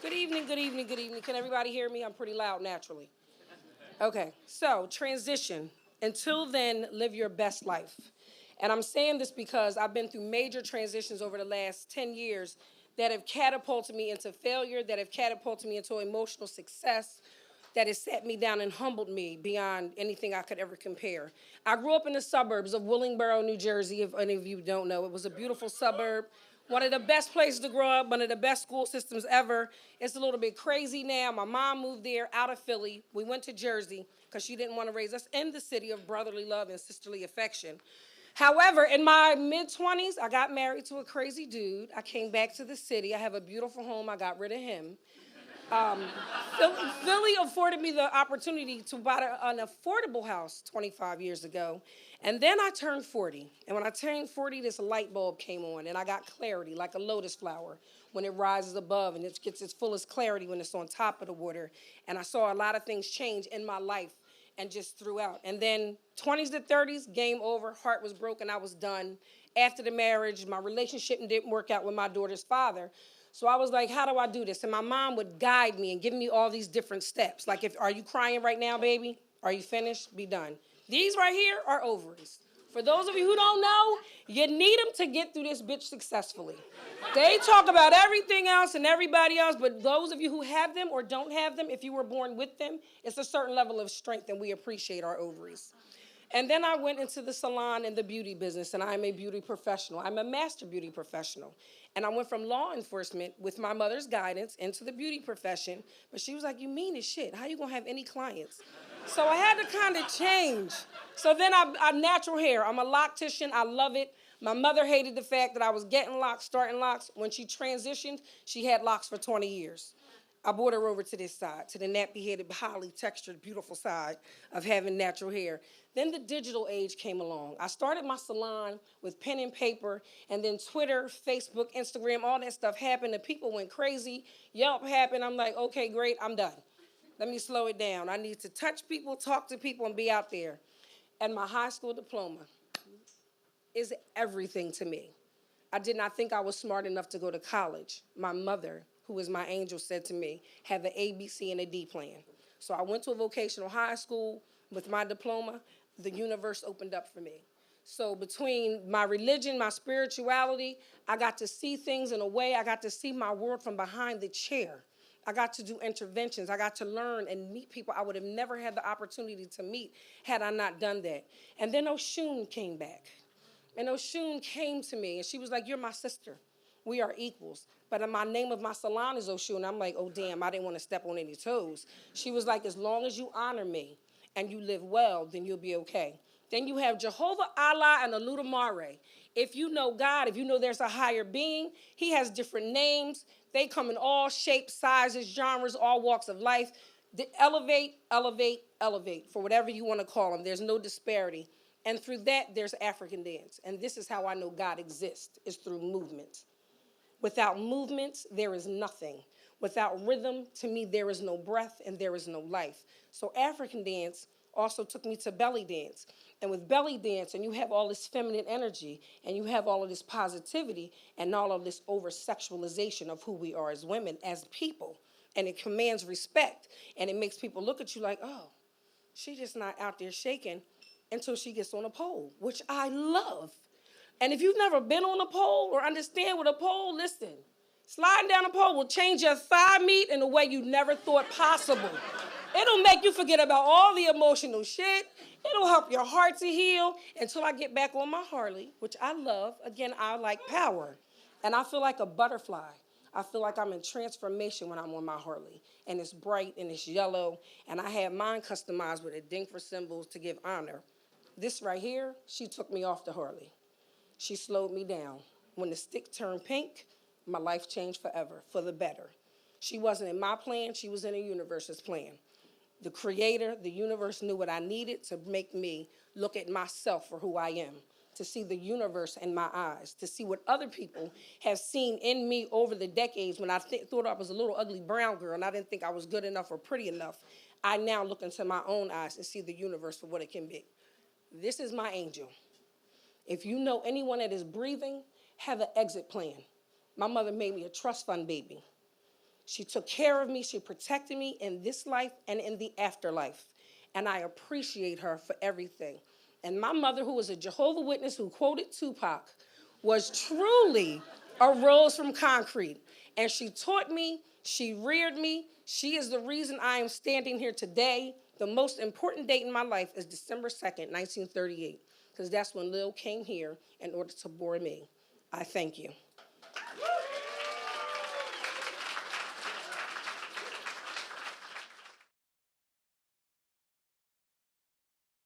Good evening, good evening, good evening. Can everybody hear me? I'm pretty loud naturally. Okay, so transition. Until then, live your best life. And I'm saying this because I've been through major transitions over the last 10 years that have catapulted me into failure, that have catapulted me into emotional success, that has set me down and humbled me beyond anything I could ever compare. I grew up in the suburbs of Willingboro, New Jersey, if any of you don't know. It was a beautiful suburb, one of the best places to grow up, one of the best school systems ever. It's a little bit crazy now. My mom moved there out of Philly. We went to Jersey because she didn't want to raise us in the city of brotherly love and sisterly affection. However, in my mid-20s, I got married to a crazy dude. I came back to the city. I have a beautiful home. I got rid of him. Philly afforded me the opportunity to buy an affordable house 25 years ago. And then I turned 40. And when I turned 40, this light bulb came on, and I got clarity like a lotus flower when it rises above, and it gets its fullest clarity when it's on top of the water. And I saw a lot of things change in my life and just throughout. And then 20s to 30s, game over, heart was broken, I was done. After the marriage, my relationship didn't work out with my daughter's father. So I was like, how do I do this? And my mom would guide me and give me all these different steps. Like, are you crying right now, baby? Are you finished? Be done. These right here are ovaries. For those of you who don't know, you need them to get through this bitch successfully. They talk about everything else and everybody else, but those of you who have them or don't have them, if you were born with them, it's a certain level of strength, and we appreciate our ovaries. And then I went into the salon and the beauty business, and I'm a beauty professional. I'm a master beauty professional. And I went from law enforcement with my mother's guidance into the beauty profession, but she was like, you mean as shit. How you gonna have any clients? So I had to kind of change. So then I natural hair. I'm a loctician. I love it. My mother hated the fact that I was getting locks, starting locks. When she transitioned, she had locks for 20 years. I brought her over to this side, to the nappy-headed, highly textured, beautiful side of having natural hair. Then the digital age came along. I started my salon with pen and paper, and then Twitter, Facebook, Instagram, all that stuff happened. The people went crazy. Yelp happened. I'm like, okay, great, I'm done. Let me slow it down. I need to touch people, talk to people, and be out there. And my high school diploma is everything to me. I did not think I was smart enough to go to college. My mother, who is my angel, said to me, have an A, B, C, and a D plan. So I went to a vocational high school with my diploma. The universe opened up for me. So between my religion, my spirituality, I got to see things in a way. I got to see my world from behind the chair. I got to do interventions. I got to learn and meet people I would have never had the opportunity to meet had I not done that. And then Oshun came back. And Oshun came to me, and she was like, you're my sister. We are equals. But my name of my salon is Oshun. I'm like, oh, damn, I didn't want to step on any toes. She was like, as long as you honor me and you live well, then you'll be okay. Then you have Jehovah, Allah, and Aludamare. If you know God, if you know there's a higher being, he has different names. They come in all shapes, sizes, genres, all walks of life. Elevate, elevate, elevate, for whatever you want to call them. There's no disparity. And through that, there's African dance. And this is how I know God exists, is through movement. Without movement, there is nothing. Without rhythm, to me, there is no breath and there is no life. So African dance also took me to belly dance. And with belly dance, and you have all this feminine energy, and you have all of this positivity, and all of this over-sexualization of who we are as women, as people. And it commands respect. And it makes people look at you like, oh, she's just not out there shaking until she gets on a pole, which I love. And if you've never been on a pole or understand what a pole, listen, sliding down a pole will change your thigh meat in a way you never thought possible. It'll make you forget about all the emotional shit. It'll help your heart to heal until I get back on my Harley, which I love. Again, I like power. And I feel like a butterfly. I feel like I'm in transformation when I'm on my Harley. And it's bright and it's yellow. And I have mine customized with a ding for symbols to give honor. This right here, she took me off the Harley. She slowed me down. When the stick turned pink, my life changed forever, for the better. She wasn't in my plan, she was in the universe's plan. The creator, the universe knew what I needed to make me look at myself for who I am, to see the universe in my eyes, to see what other people have seen in me over the decades when I thought I was a little ugly brown girl and I didn't think I was good enough or pretty enough. I now look into my own eyes and see the universe for what it can be. This is my angel. If you know anyone that is breathing, have an exit plan. My mother made me a trust fund baby. She took care of me. She protected me in this life and in the afterlife. And I appreciate her for everything. And my mother, who was a Jehovah's Witness who quoted Tupac, was truly a rose from concrete. And she taught me, she reared me. She is the reason I am standing here today. The most important date in my life is December 2nd, 1938, because that's when Lil came here in order to bore me. I thank you.